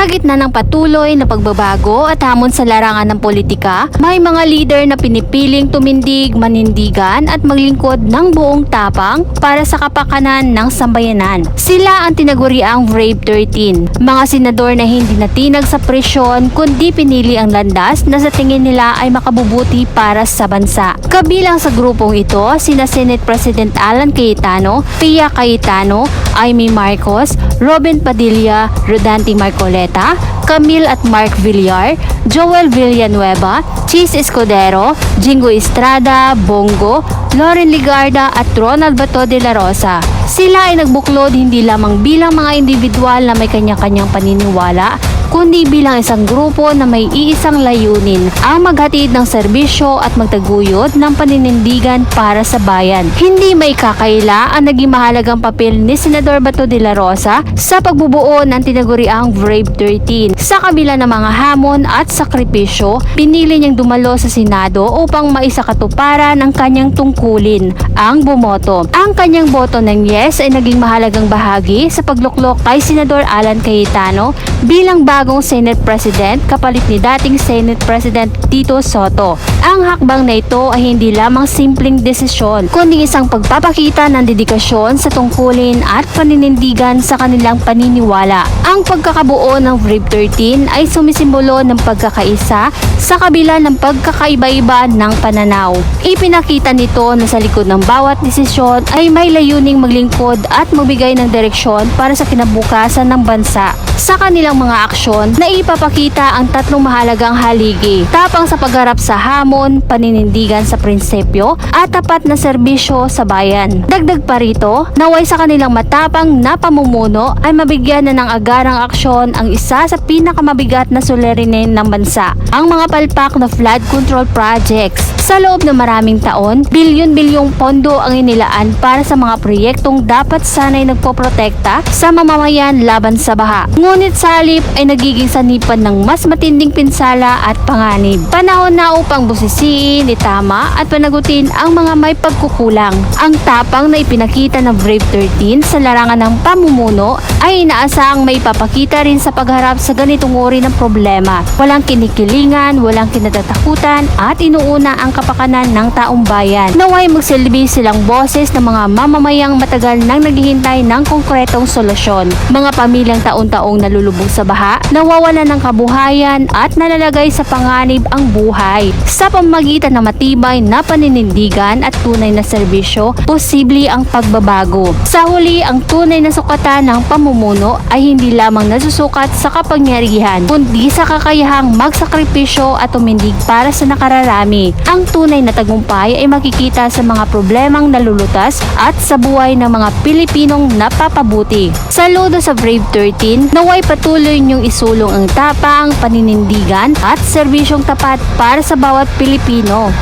Sa gitna ng patuloy na pagbabago at hamon sa larangan ng politika, may mga leader na pinipiling tumindig, manindigan at maglingkod ng buong tapang para sa kapakanan ng sambayanan. Sila ang tinaguriang Brave 13, mga senador na hindi natinag sa presyon kundi pinili ang landas na sa tingin nila ay makabubuti para sa bansa. Kabilang sa grupong ito, sina Senate President Alan Cayetano, Pia Cayetano, Amy Marcos, Robin Padilla, Rodante Marcoleta, Camille at Mark Villar, Joel Villanueva, Chis Escudero, Jingo Estrada, Bongo, Loren Ligarda at Ronald Bato de la Rosa. Sila ay nagbuklod hindi lamang bilang mga individual na may kanya-kanyang paniniwala, kundi bilang isang grupo na may iisang layunin, ang maghatid ng serbisyo at magtaguyod ng paninindigan para sa bayan. Hindi may kakaila ang naging mahalagang papel ni Senador Bato de la Rosa sa pagbubuo ng tinaguriang Brave 13. Sa kabila ng mga hamon at sakripisyo, pinili niyang dumalo sa Senado upang maisakatuparan ang kanyang tungkulin, ang bumoto. Ang kanyang boto ng yes ay naging mahalagang bahagi sa pagluklok kay Senador Alan Cayetano bilang bagong Senate President kapalit ni dating Senate President Tito Soto. Ang hakbang na ito ay hindi lamang simpleng desisyon, kundi isang pagpapakita ng dedikasyon sa tungkulin at paninindigan sa kanilang paniniwala. Ang pagkakabuo ng Brave 13 ay sumisimbolo ng pagkakaisa sa kabila ng pagkakaiba-iba ng pananaw. Ipinakita nito na sa likod ng bawat desisyon ay may layuning maglingkod at magbigay ng direksyon para sa kinabukasan ng bansa. Sa kanilang mga aksyon, naipapakita ang tatlong mahalagang haligi: tapang sa pagharap sa hamon, paninindigan sa prinsipyo, at tapat na serbisyo sa bayan. Dagdag pa rito, naway sa kanilang matapang na pamumuno ay mabigyan na ng agarang aksyon ang isa sa pinakamabigat na suliranin ng bansa, ang mga palpak na flood control projects. Sa loob ng maraming taon, bilyon-bilyong pondo ang inilaan para sa mga proyektong dapat sanay nagpoprotekta sa mamamayan laban sa baha. Ngunit sa halip ay nagiging sanipan ng mas matinding pinsala at panganib. Panahon na upang busisiin, itama at panagutin ang mga may pagkukulang. Ang tapang na ipinakita ng Brave 13 sa larangan ng pamumuno ay inaasahang may papakita rin sa pagharap sa ganitong uri ng problema. Walang kinikilingan, walang kinatatakutan at inuuna ang kapakanan ng taong bayan. Naway magsilbi silang boses ng mga mamamayang matagal nang naghihintay ng konkretong solusyon. Mga pamilyang taon-taong nalulubog sa baha, nawawalan ng kabuhayan at nalalagay sa panganib ang buhay. Sa pamamagitan ng matibay na paninindigan at tunay na serbisyo, posible ang pagbabago. Sa huli, ang tunay na sukatan ng pamumuno ay hindi lamang nasusukat sa kapangyarihan, kundi sa kakayahang magsakripisyo at tumindig para sa nakararami. Ang tunay na tagumpay ay makikita sa mga problemang nalulutas at sa buhay ng mga Pilipinong napapabuti. Saludo sa Brave 13, naway patuloy niyong isulong ang tapang, paninindigan at serbisyong tapat para sa bawat Pilipino.